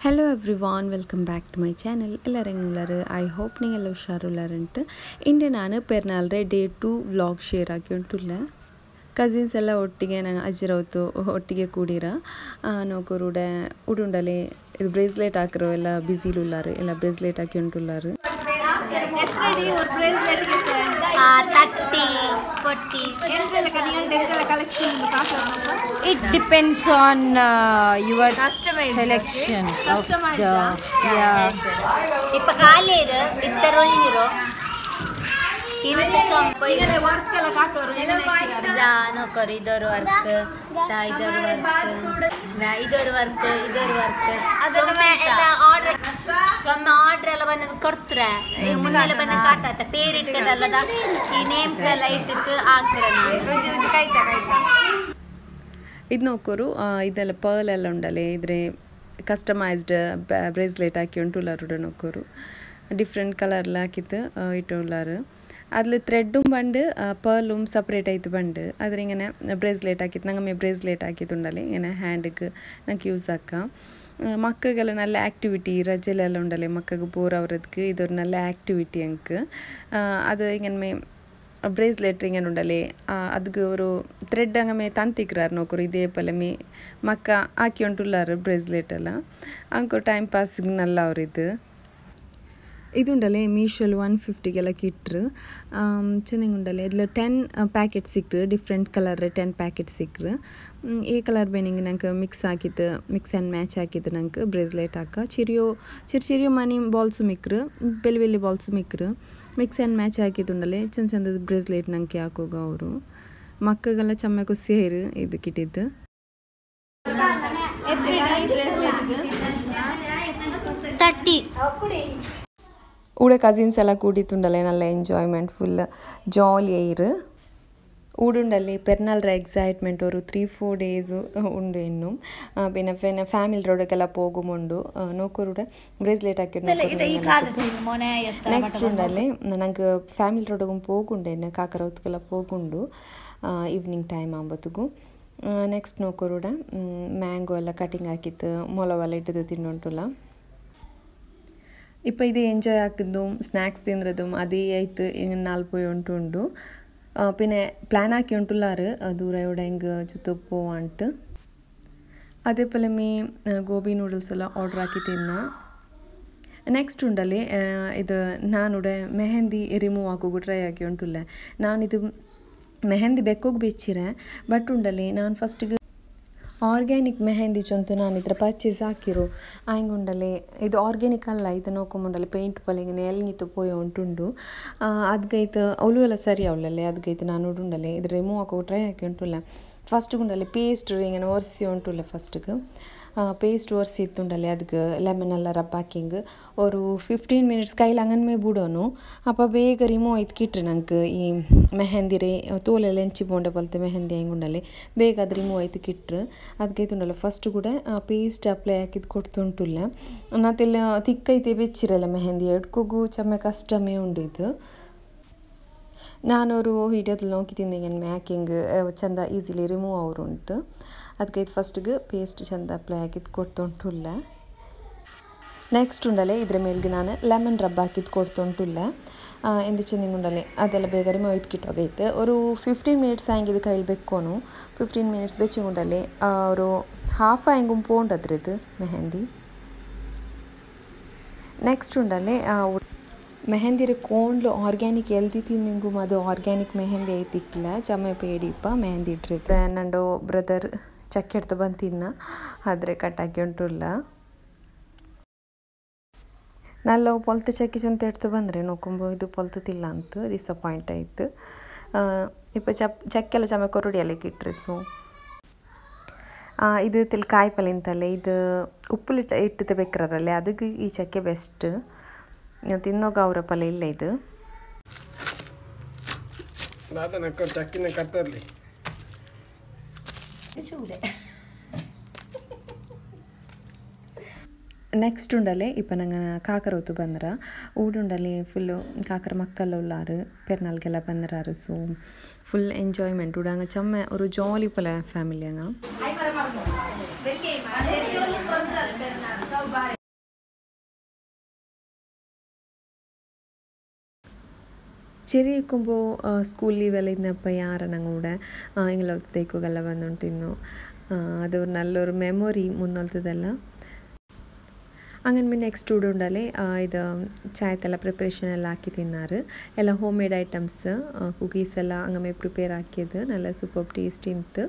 Hello everyone, welcome back to my channel. I hope you all are well. Inde nanu pernalre day 2 vlog share aakiyuntulla. Cousins ella ottige nanga ajiravtu ottige koodira nokorude udundale idu bracelet haakiro ella busy ullaru ella bracelet haakiyuntullaru. It depends on your selection of the ipa kaale idu ittarolniro inta chompo idele work alla kaatoru da nokori idoru work da idoru work chomme ella order alla bandu kortre munnele bandu kaatata pere ittadalla da ee names ella ittu haakira ನಾನು kaita ಇದು ನೋಕೋರು ಇದೆಲ್ಲ pearl ಎಲ್ಲ ಉಂಡಲೆ ಇದ್ರೆ customised bracelet ಹಾಕಿ ಉಂಟುಲ್ಲಾರು ನೋಕೋರು different ಕಲರ್ಲ ಹಾಕಿತ್ತು ಇಟ್ಟುಲ್ಲಾರು അതിൽ ത്രെഡും പണ്ട് പേർലും separate ആയിട്ട് പണ്ട് അതിലിങ്ങനെ ബ്രേസ്ലെറ്റ് ആക്കിയിട്ട് ഞങ്ങൾ ബ്രേസ്ലെറ്റ് ആക്കിയിട്ടുണ്ടല്ലേ ഇങ്ങനെ ഹാൻഡിക്ക് ഞങ്ങൾക്ക് യൂസ് ആക്കാം മക്കൾക്കെല്ലാം നല്ല ആക്ടിവിറ്റി ರಜೆಲೆಲ್ಲ ഉണ്ടല്ലേ മക്കൾക്ക് പോറവർക്ക് ഇതൊരു നല്ല ആക്ടിവിറ്റി ഞങ്ങൾക്ക് അത് ഇങ്ങനെ ಬ್ರೇಸ್ಲೆಟ್ ಹಿಂಗೆ ಉಂಡಲೆ ಅದಕ್ಕೆ ಅವರು ಥ್ರೆಡ್ ಹಂಗೆ ತಂತಿಕ್ರಾರು ನೋಕರು ಇದೇ ಪಲ್ಲ ಮಕ್ಕ ಹಾಕಿ ಉಂಟುಲ್ಲಾರು ಬ್ರೇಸ್ಲೆಟ್ ಎಲ್ಲ ಅಂಕೋ ಟೈಮ್ ಪಾಸಿಗೆ ನಲ್ಲ ಅವ್ರಿದ್ದು ಇದುಂಡಲೆ ಮೀಶೋಲ್ಲಿ 150ಗೆಲ್ಲ ಕಿಟ್ರು ಚೆನ್ನಾಗಿ ಉಂಡಲೆ ಇದ್ರಲ್ಲಿ 10 ಪ್ಯಾಕೆಟ್ ಸಿಕ್ರು ಡಿಫ್ರೆಂಟ್ ಕಲರ್ 10 ಪ್ಯಾಕೆಟ್ ಸಿಕ್ರು ಈ ಕಲರ್ ಬೇನಿಂಗ್ ನಂಗೆ ಮಿಕ್ಸ್ ಹಾಕಿತ್ತು ಮಿಕ್ಸ್ ಆ್ಯಂಡ್ ಮ್ಯಾಚ್ ಹಾಕಿತ್ತು ನಂಗೆ ಬ್ರೇಸ್ಲೆಟ್ ಹಾಕ ಚಿರಿಯೋ ಮನಿ ಬಾಲ್ಸು ಮಿಕ್ರು ಬೆಲ್ಲಿ ಬಾಲ್ಸು ಮಿಕ್ರು ಮಿಕ್ಸ್ ಆ್ಯಂಡ್ ಮ್ಯಾಚ್ ಹಾಕಿದ್ದುಂಡಲೆ ಚಂದದ ಬ್ರೇಸ್ಲೆಟ್ ನಂಗೆ ಹಾಕೋಗ ಅವರು ಮಕ್ಕಗೆಲ್ಲ ಚಮ್ಮಗೂ ಸೇರು ಇದು ಕಿಟ್ಟಿದ್ದು ಊಡೆ ಕಸಿನ್ಸ್ ಎಲ್ಲ ಕೂಡಿತ್ತುಂಡಲೆ ನಲ್ಲ ಎಂಜಾಯ್ಮೆಂಟ್ ಫುಲ್ ಜಾಲಿ ಏರು ഊടുണ്ടല്ലേ പെരുന്നാളുടെ എക്സൈറ്റ്മെൻറ്റ് ഒരു 3-4 ഡേയ്സ് ഉണ്ട് ഇന്നും പിന്നെ ഫാമിലി റോഡൊക്കെല്ലാം പോകുമുണ്ട് നോക്കൂടെ ബ്രേസ്ലെറ്റ് ആക്കിയിട്ടുണ്ട് നെക്സ്റ്റ് ഉണ്ടല്ലേ ഞങ്ങൾക്ക് ഫാമിലി റോഡൊക്കെ പോകുന്നുണ്ട് എന്നെ കാക്കറവത്തുക്കെല്ലാം പോകുന്നുണ്ട് ഈവനിങ് ಟೈಮ್ ಆಗುമ്പോತ್ತಿಗೂ ನೆಕ್ಸ್ಟ್ ನೋಕೂടെ ಮ್ಯಾಂಗೋ ಎಲ್ಲ ಕಟಿಂಗ್ ಹಾಕಿತ್ತು ಮೊಲವೆಲ್ಲ ಇಟ್ಟದು ತಿನ್ನುಂಟಲ್ಲ ഇപ്പോൾ ഇത് എൻജോയ് ആക്കുന്നതും സ്നാക്സ് തിന്നതും അതേ ആയിട്ട് ഇങ്ങനെ നാൾ പോയി ഉണ്ടുണ്ട് പിന്നെ പ്ലാൻ ആക്കി ഉണ്ടുള്ളാറ് ദൂരെ എവിടെ എങ്കിൽ ചുറ്റക്ക് പോവാനിട്ട് അതേപോലെ ഗോബി നൂഡിൽസ് എല്ലാം ഓർഡർ ആക്കി തിന്ന ನೆಕ್ಸ್ಟ್ ಉಂಡಲ್ಲಿ ಇದು ನಾನಿവിടെ ಮೆಹಂದಿ ರಿಮೂವ್ ಹಾಕೋಗು ಟ್ರೈ ಆಗಿ ಉಂಟುಲ್ಲ ನಾನಿದು ಮೆಹಂದಿ ಬೆಕ್ಕೋಗಿ ಬೆಚ್ಚಿರೆ ಬಟ್ ಉಂಡಲ್ಲಿ ನಾನು ಫಸ್ಟಿಗೆ ಆರ್ಗ್ಯಾನಿಕ್ ಮೆಹಂದಿ ಚೊಂತು ನಾನು ಇದ್ರ ಪರ್ಚೇಸ್ ಹಾಕಿರು ಹಂಗುಂಡಲೆ ಇದು ಆರ್ಗ್ಯಾನಿಕ್ ಅಲ್ಲ ಇದು ನೋಕೊಂಬುಂಡಲೆ ಪೇಂಟ್ ಪಲ್ಲಿಗೆ ಎಲ್ನಿತ್ತು ಪೋಯ ಉಂಟುಂಡು ಅದ್ಗೈತು ಅವಳು ಎಲ್ಲ ಸರಿ ಅವಳಲ್ಲೇ ಅದ್ಗೈತು ನಾನು ಉಂಡಲೆ ಇದು ರಿಮೂವ್ ಹಾಕೋ ಟ್ರೈ ಹಾಕಿ ಉಂಟುಲ್ಲ ಫಸ್ಟ್ಗೆ ಉಂಡಲೆ ಪೇಸ್ಟ್ ಹಿಂಗೆ ಒರೆಸಿ ಉಂಟುಲ್ಲ ಫಸ್ಟ್ಗೆ ಪೇಸ್ಟ್ ಒರೆಸಿ ಇತ್ತುಂಡಲೆ ಅದಕ್ಕೆ ಲೆಮನ್ ಎಲ್ಲ ರಬ್ ಹಾಕಿಂಗ್ ഒരു 15 ಮಿನಿಟ್ಸ್ ಕೈಲಿ ಹಂಗನ್ಮೇ ಬಿಡೋನು ಅಪ್ಪ ಬೇಗ ರಿಮೂವ್ ಆಯ್ತು ಕಿಟ್ರಿ ನಂಗೆ ಈ ಮೆಹಂದಿ ರೇ ತೋಲೆಲ್ಲ ಎಂಚಿ ಬೋಂಡೆ ಬಲ್ತೆ ಮೆಹಂದಿ ಹೆಂಗುಂಡಲೆ ಬೇಗ ಅದು ರಿಮೂವ್ ಆಯ್ತು ಕಿಟ್ರು ಅದಕ್ಕೆ ಉಂಡಲ್ಲ ಫಸ್ಟ್ ಕೂಡ ಪೇಸ್ಟ್ ಅಪ್ಲೈ ಹಾಕಿದ್ದು ಕೊಡ್ತುಂಟುಲ್ಲ ನಾತೆಲ್ಲ ತಿಕ್ಕೈತೆ ಬೆಚ್ಚಿರಲ್ಲ ಮೆಹಂದಿ ಎಡ್ಕೋಗು ಚಮ್ಮೆ ಕಷ್ಟಮೇ ಉಂಡು ಇದು ನಾನೊರು ವಿಡಿಯೋದಲ್ಲಿ ನೋಕಿದ್ದೀನಿ ಏನು ಮ್ಯಾಕಿಂಗ್ ಚಂದ ಈಸಿಲಿ ರಿಮೂವ್ ಅವರು ಉಂಟು ಅದಕ್ಕೆ ಫಸ್ಟ್ಗೆ ಪೇಸ್ಟ್ ಚಂದ ಅಪ್ಲೈ ಹಾಕಿದ್ದು ಕೊಡ್ತುಂಟುಲ್ಲ ನೆಕ್ಸ್ಟ್ ಉಂಡಲೆ ಇದ್ರ ಮೇಲ್ಗೆ ನಾನು ಲೆಮನ್ ರಬ್ ಹಾಕಿದ್ದು ಕೊಡ್ತುಂಟುಲ್ಲ ಎಂದು ಚೆಂದಿಗೆ ಉಂಡಲೆ ಅದೆಲ್ಲ ಬೇಗ ರಿಮೂವ್ ಆಯ್ತು ಕಿಟ್ಟೋಗೈತೆ ഒരു 15 ಮಿನಿಟ್ಸ್ ಹಂಗಿದ್ದು ಕೈಲಿ ಬೆಕ್ಕೋನು 15 ಮಿನಿಟ್ಸ್ ಬೆಚ್ಚಿ ಉಂಡಲೆ ಅವರು ಹಾಫ್ ಹಂಗೆ ಪೋಂಡದ್ರದ್ದು ಮೆಹಂದಿ ನೆಕ್ಸ್ಟ್ ಉಂಡಲೆ ಮೆಹಂದಿರ ಕೋಂಡ್ಲು ಆರ್ಗ್ಯಾನಿಕ್ ಎಲ್ದಿ ತಿಂದಿಂಗು ಅದು ಆರ್ಗ್ಯಾನಿಕ್ ಮೆಹಂದಿ ಐತಿಕ್ಕಿಲ್ಲ ಚಮ್ಮೆ ಪೇಡಿಪ್ಪ ಮೆಹಂದಿ ಇಟ್ಟಿರುತ್ತೆ ನಂಡು ಬ್ರದರ್ ಚಕ್ಕೆ ಎಡ್ತು ಬಂದು ತಿನ್ನ ಆದರೆ ಕಟ್ಟಾಕಿ ಉಂಟುಲ್ಲ ನಲ್ಲ ಪೊಲ್ತು ಚಕ್ಕೆ ಚಂತ ಎಡ್ತು ಬಂದರೆ ನೋಕೊಂಬೋ ಇದು ಪೊಲ್ತತಿಲ್ಲ ಅಂತ ಡಿಸಪಾಯಿಂಟ್ ಆಯಿತು ಇಪ್ಪ ಚಕ್ಕೆಲ್ಲ ಚಮ್ಮೆ ಕೊರಡಿಯಲ್ಲಿ ಇಟ್ಟಿರ್ತು ಇದು ತಿಲ್ ಕಾಯಿ ಪಲ್ಯ ಇಂತಲ್ಲೇ ಇದು ಉಪ್ಪುಲಿಟ್ಟು ಇಟ್ಟು ಬೇಕ್ರಲ್ಲೇ ಅದಕ್ಕೆ ಈ ಚಕ್ಕೆ ಬೆಸ್ಟ್ ತಿನ್ನೋಗ ಅವರ ಪಲ್ಯ ಇಲ್ಲ ಇದು ನೆಕ್ಸ್ಟ್ ಉಂಡಲೆ ಇಪ್ಪ ನಂಗೆ ಕಾಕರ ಹೊತ್ತು ಬಂದ್ರ ಊಡುಂಡಲೆ ಫುಲ್ಲು ಕಾಕರ ಮಕ್ಕಳು ಉಳ್ಳಾರು ಪೆರ್ನಾಲ್ಗೆಲ್ಲ ಬಂದರಾರು ಸೊ ಫುಲ್ ಎಂಜಾಯ್ಮೆಂಟ್ ಉಡಂಗ ಚಮ್ಮೆ ಅವರು ಜಾಲಿ ಪಲ ಫ್ಯಾಮಿಲಿ ಹಂಗ ചെറിയക്കുമ്പോൾ സ്കൂൾ ലീവെല്ലാം ഇന്നപ്പോൾ യാറെണ്ണം കൂടെ ഇങ്ങളത്തേക്കൊക്കെല്ലാം വന്നുകൊണ്ടിരുന്നു. അതൊരു നല്ലൊരു മെമ്മറി മുന്നോട്ടതെല്ല. അങ്ങനെ നെക്സ്റ്റ് സ്റ്റുഡ് ഉണ്ടല്ലേ ഇത് ചായത്തെಲ್ಲ ಪ್ರಿಪರೇಷನ್ ಎಲ್ಲ ಹಾಕಿ ತಿನ್ನಾರು. ಎಲ್ಲ ಹೋಮ್ ಮೇಡ್ ಐಟಮ್ಸ್ ಕುಕೀಸ್ ಎಲ್ಲ അങ്ങനെ ಪ್ರಿಪೇರ್ ಹಾಕಿയത് നല്ല സൂപ്പർ ടേസ്റ്റ് ഇತ್ತು.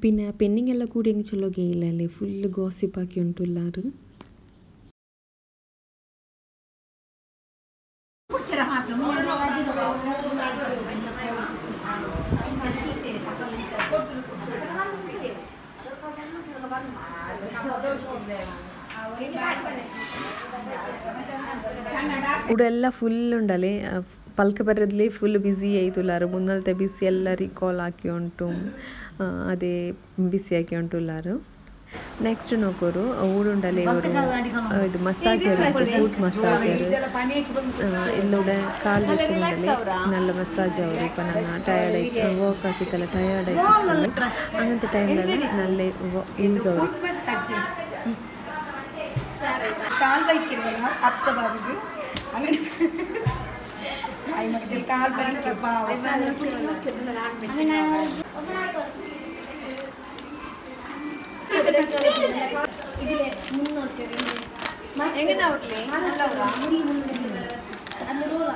പിന്നെ പെണ്ണിങ് ಎಲ್ಲ കൂടി ಹೆಂಗೆ ಚಲೋ ಗೇಯಿಲ್ಲಲ್ಲಿ ಫುಲ್ ಗಾಸಿಪ್ ಹಾಕಿ ಉಂಟು ಎಲ್ಲರೂ. ಉಡೆಲ್ಲ ಫುಲ್ ಉಂಡಲೆ ಪಲ್ಕ ಬರೋದ್ಲಿ ಫುಲ್ ಬ್ಯುಸಿ ಆಯ್ತುಲ್ಲಾರು. ಮುನ್ನಲ್ತೆ ಬಿಸಿ ಎಲ್ಲ ರಿಕಾಲ್ ಹಾಕಿ ಉಂಟು ಅದೇ ಬಿಸಿ ಹಾಕಿ ಉಂಟುಲ್ಲಾರು. ನೆಕ್ಸ್ಟ್ ನೋಕೋರು ಊಡುಂಡಲೆ ಇವರು ಇದು ಮಸಾಜರ್ ಫುಟ್ ಮಸಾಜರ್ ಇಲ್ಲೂടെ ಕಾಲು വെച്ചിട്ടുണ്ടല്ലേ നല്ല മസാജ് ആവും. ഇപ്പം നമ്മൾ ടയേർഡ് ആയിട്ട് വർക്ക് ആക്കിയിട്ടല്ല ടയേർഡ് ആയിട്ട് അങ്ങനത്തെ ടൈമിലെല്ലാം നല്ല യൂസ് ആവും. കാൽ വയ്ക്കുന്നില്ല അപ്സഭാവിക്ക് അങ്ങനെ കാൽ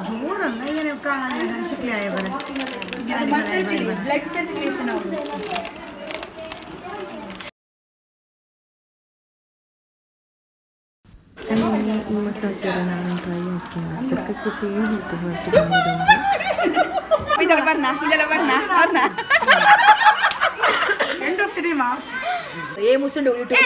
ജോറല്ല ഇങ്ങനെ ശുക്ലായ പോലെ ബ്ലഡ് സർക്കുലേഷൻ ആവും. ಈ ಮಸಾಜರ್ ನಾನು ಟ್ರೈ ಹಾಕಿನ ಅದಕ್ಕೆ ಕುಟ್ಟಿ ಇತ್ತು ಫಸ್ಟ್ ಬಂದಿದ್ದು ಇದೆಲ್ಲ ಬರ್ನಾ ಅವ್ರನ್ನ ಎಂಟು ಕ್ರೀಮಾ ಏ ಮುಸುಂಡು ಯೂಟ್ಯೂಬ್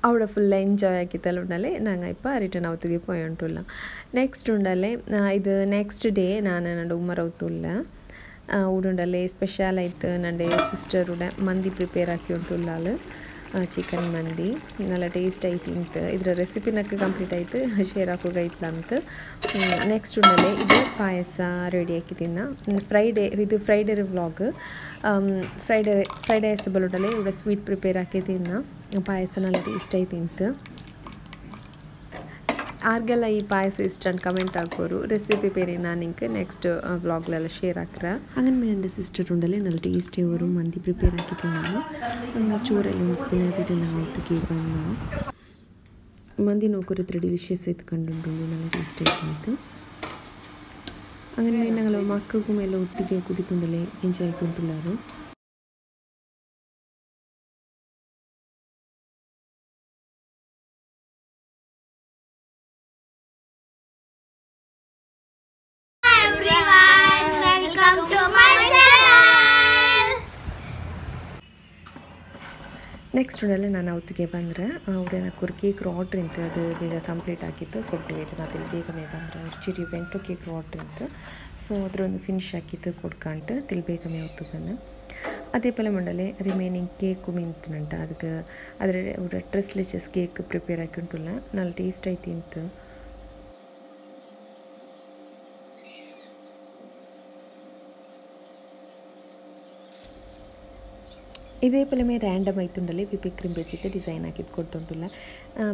അവിടെ ഫുൾ എൻജോയ് ആക്കിത്തല്ല ഉണ്ടല്ലേ ഞങ്ങൾ ഇപ്പോൾ റിട്ടേൺ ഔത്തുಗೆ പോയിട്ടുള്ള. ನೆಕ್ಸ್ಟ್ ಉಂಡಲ್ಲೇ ಇದು ನೆಕ್ಸ್ಟ್ ಡೇ ನಾನು ನನ್ನ ಉಮ್ಮರ ಔತುಲ್ಲ ಊಡುಂಡಲ್ಲೇ ಸ್ಪೆಷಲ್ ಆಯ್ತು. ನನ್ನ ಸಿಸ್ಟರುಡೆ ಮಂದಿ ಪ್ರಿಪೇರ್ ಹಾಕಿ ಉಂಟುಲ್ಲಾಳು ಚಿಕನ್ ಮಂದಿ നല്ല ಟೇಸ್ಟ್ ಆಯ್ತು ಇಂತ. ಇದರ ರೆಸಿಪಿ ನಕ್ಕೆ ಕಂಪ್ಲೀಟ್ ಆಯ್ತು ಶೇರ್ ಹಾಕೋಗೈತ್ಲ ಅಂತ. ನೆಕ್ಸ್ಟ್ ಉಂಡಲ್ಲೇ ಇದು ಪಾಯಸ ರೆಡಿ ಹಾಕಿ ತಿನ್ನ ಇದು ಫ್ರೈಡೇ ವ್ಲಾಗ್. ಫ್ರೈಡೇ ಎಸಬಲ್ ಉಂಡಲ್ಲೇ ഇവിടെ ಸ್ವೀಟ್ ಪ್ರಿಪೇರ್ ಹಾಕಿ ತಿನ್ನ ಪಾಯಸ നല്ല ಟೇಸ್ಟ್ ಆಯ್ತು ಇಂತ. ಆರ್ಗೆಲ್ಲ ಈ ಪಾಯಸ ಇಷ್ಟ ಅಂತ ಕಮೆಂಟ್ ಹಾಕೋರು. ರೆಸಿಪಿ ಬೇರೆ ನಾನು ನಿಂಗೆ ನೆಕ್ಸ್ಟ್ ವ್ಲಾಗ್ಲೆಲ್ಲ ಶೇರ್ ಹಾಕ್ರೆ. അങ്ങനെ എൻ്റെ സിസ്റ്റർ ഉണ്ടല്ലേ നല്ല ടേസ്റ്റി ಅವರು ಮಂದಿ ಪ್ರಿಪೇರ್ ಹಾಕಿದ್ದೆ ನಾನು ಚೂರಲ್ಲಿ പിന്നെ റിട്ടേൺ ഔത്തുಗೆ ಬಂದು ಮಂದಿ നോക്കൊരു ഇത്ര ഡിലിഷ്യസ് ആയിട്ട് കണ്ടുകൊണ്ട് നല്ല ടേസ്റ്റ് ആയിട്ട് അങ്ങനെ ഞങ്ങൾ മക്കൾക്കും എല്ലാം ഒട്ടിಗೆ കുടിത്തുണ്ടല്ലേ എൻജോയ് ആയിക്കൊണ്ടുള്ളാറ്. ನೆಕ್ಸ್ಟ್ ಉಂಡಲ್ಲೇ ನಾನು ಅವತ್ತಿಗೆ ಬಂದರೆ ಅವ್ರೆ ನಾಲ್ಕು ಕೇಕ್ ಆರ್ಡ್ರ್ ಇಂತು ಅದು ಬೇಗ ಕಂಪ್ಲೀಟ್ ಆಗಿತ್ತು ಕೊಡ್ಕೋಬೇಕು. ಅದಲ್ಲಿ ಬೇಗನೆ ಬಂದರೆ ಅವ್ರು ಚಿರಿ ಬೆಂಟು ಕೇಕ್ ಆರ್ಡ್ರ್ ಇಂತು. ಸೊ ಅದರೊಂದು ಫಿನಿಶ್ ಹಾಕಿತ್ತು ಕೊಡ್ಕಂಟು ತಿಳಿ ಬೇಗನೆ ಹೊತ್ತು ಬಂದು അതേപോലെ ഉണ്ടല്ലേ റിമൈനിങ് കേക്കും ಇಂತುನಂಟ ಅದಕ್ಕೆ ಅದರ ಡ್ರೆಸ್ಲೆಸ್ ಕೇಕ್ ಪ್ರಿಪೇರ್ ಆಕಿ ಉಂಟುಲ್ಲ നല്ല ಟೇಸ್ಟ್ ಆಯ್ತು ಇಂತು. ഇതേപോലെ റാൻഡം ആയിട്ടുണ്ടല്ലേ വിപ്പിംഗ് ക്രീം വെച്ചിട്ട് ഡിസൈൻ ആക്കിയിട്ട് കൊടുത്തുണ്ടില്ല.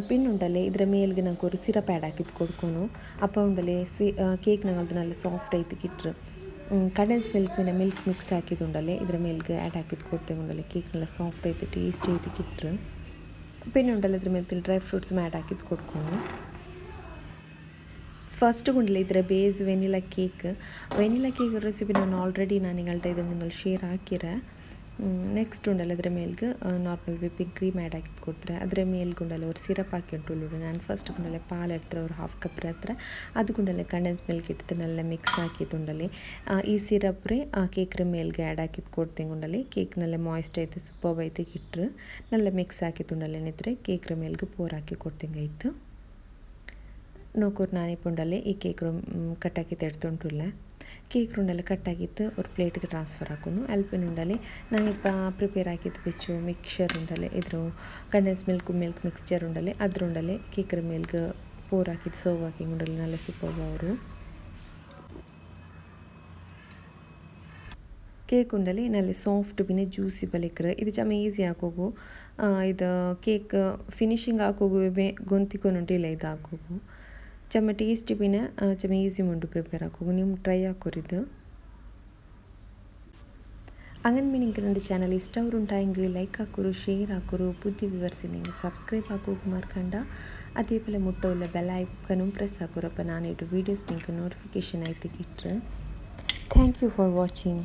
പിന്നുണ്ടല്ലേ ಇದರ ಮೇಲ್ಗೆ ನಂಗೆ ഒരു ಸಿರಪ್ ಆ್ಯಡ್ ಹಾಕಿದ್ದು ಕೊಡ್ಕೊನು അപ്പോൾ ഉണ്ടല്ലേ കേക്ക് ഞങ്ങളത് നല്ല സോഫ്റ്റ് ആയിട്ട് കിട്ടും. കണ്ടൻസ് മിൽക്ക് പിന്നെ മിൽക്ക് മിക്സ് ആക്കിയതുണ്ടല്ലേ ಇದರ ಮೇಲ್ಗೆ ಆ್ಯಡ್ ಹಾಕಿದ್ದು ಕೊಡ್ತೇವೆ ಕೇಕ್ നല്ല സോഫ്റ്റ് ആയിട്ട് ടേസ്റ്റ് ആയിട്ട് കിട്ടും. പിന്നെ ഉണ്ടല്ലോ ಇದರ ಮೇಲೆ ಡ್ರೈ ಫ್ರೂಟ್ಸ್ ಆ್ಯಡ್ ಹಾಕಿದ್ದು ಕೊಡ್ಕೊನು. ಫಸ್ಟ್ ಉಂಡಲ್ಲ ಇದರ ಬೇಸ್ ವೆನಿಲಾ ಕೇಕ್ ರೆಸಿಪಿ ನಾನು ಆಲ್ರೆಡಿ ನಾನು ನಿങ്ങളുടെ ಇದು ಮುಂದೆ ಶೇರ್ ಹಾಕಿರೆ. ನೆಕ್ಸ್ಟ್ ಉಂಡಲ್ಲ ಅದರ ಮೇಲ್ಗೆ ನಾರ್ಮಲ್ ವಿಪ್ಪಿಂಗ್ ಕ್ರೀಮ್ ಆ್ಯಡ್ ಹಾಕಿದ್ದು ಕೊಡ್ತಾರೆ. ಅದರ ಮೇಲ್ಗುಂಡಲ್ಲ ಅವ್ರು ಸಿರಪ್ ಹಾಕಿ ಉಂಟುಳ್ಳು ನಾನು ಫಸ್ಟ್ ಗುಂಡಲ್ಲೇ ಪಾಲು ಎಡ್ತಾರೆ ಅವ್ರು ಹಾಫ್ ಕಪ್ ಹತ್ರ ಅದು ಗುಂಡಲ್ಲೇ ಕಂಡೆನ್ಸ್ ಮಿಲ್ಕ್ ಇಟ್ಟು നല്ല ಮಿಕ್ಸ್ ಹಾಕಿದ್ದುಂಡಲ್ಲಿ ಈ ಸಿರಪ್ ರೀ ಕೇಕ್ರ ಮೇಲ್ಗೆ ಆ್ಯಡ್ ಹಾಕಿದ್ದು ಕೊಡ್ತೇನೆ ಗುಂಡಲ್ಲಿ ಕೇಕ್ നല്ല ಮಾಯ್ಸ್ಟ್ ಆಯ್ತು ಸೂಪರ್ ಆಯ್ತು ಕಿಟ್ರು നല്ല ಮಿಕ್ಸ್ ಹಾಕಿದ್ದುಂಡಲ್ಲೇ ನಿದ್ರೆ ಕೇಕ್ರ ಮೇಲ್ಗೆ ಪೋರ್ ಹಾಕಿ ಕೊಡ್ತೇನೆ ಆಯಿತು. നോക്കൂർ ഞാനിപ്പുണ്ടല്ലേ ഈ കേക്ക് കട്ടാക്കി എടുത്തുകൊണ്ടില്ല. കേക്ക് ഉണ്ടല്ലേ കട്ടാക്കിയിട്ട് ഒരു പ്ലേറ്റിಗೆ ಟ್ರಾನ್ಸ್ಫರ್ ಹಾಕೋನು. ಅಲ್ಪಿನುಂಡಲ್ಲಿ ನಾನಿപ്പോൾ ಪ್ರಿಪೇರ್ ಹಾಕಿದ್ದು ಬೆಚ್ಚು ಮಿಕ್ಸರ್ ಉಂಡಲ್ಲೇ ಇದ್ರ ಕಂಡೆನ್ಸ್ ಮಿಲ್ಕ್ ಮಿಕ್ಸ್ಚರ್ ಉಂಡಲ್ಲೇ ಅದ್ರುಂಡಲ್ಲೇ ಕೇಕ್ರ ಮೇಲ್ಗೆ ಪೋರ್ ಹಾಕಿದ್ದು ಸರ್ವ್ ಹಾಕಿ ಉಂಡಲ್ಲಿ നല്ല ಸೂಪರ್ ಅವರು ಕೇಕ್ ಉಂಡಲ್ಲಿ ನಲ್ಲಿ ಸಾಫ್ಟ್ ಪಿನೆ ಜ್ಯೂಸಿ ಬಲಿಕ್ರ ಇದು ಚಮ ಈಸಿ ಹಾಕೋಗು ಇದು ಕೇಕ್ ಫಿನಿಶಿಂಗ್ ಹಾಕೋಗು ಗೊಂತಿಕೊನುಂಟಿಲ್ಲ ಇದು ಹಾಕೋಗು ಚಮ ಟೇಸ್ಟಿ ಪಿನೆ ಚಮ ಈಸಿ ಮುಂಡು ಪ್ರಿಪೇರ್ ಹಾಕೋಗು ನೀವು ಟ್ರೈ ಹಾಕೋರಿದ್ದು അങ്ങനെ നിങ്ങൾക്ക് എൻ്റെ ചാനൽ ഇഷ്ടമുണ്ടായെങ്കിൽ ലൈക്ക് ആക്കൂ ഷെയർ ആക്കൂ പുതിയ വ്യൂവേഴ്സ് നിങ്ങൾ സബ്സ്ക്രൈബ് ആക്കൂ മറക്കണ്ട അതേപോലെ മുട്ടുള്ള ബെൽ ഐക്കണും പ്രസ് ആക്കൂ അപ്പോൾ ನಾನು ಇಟ್ಟು ವೀಡಿಯೋಸ್ നിങ്ങൾക്ക് ನೋಟಿಫಿಕೇಶನ್ ಆಯ್ತು ಕಿಟ್ರೆ ಥ್ಯಾಂಕ್ ಯು ಫಾರ್ ವಾಚಿಂಗ್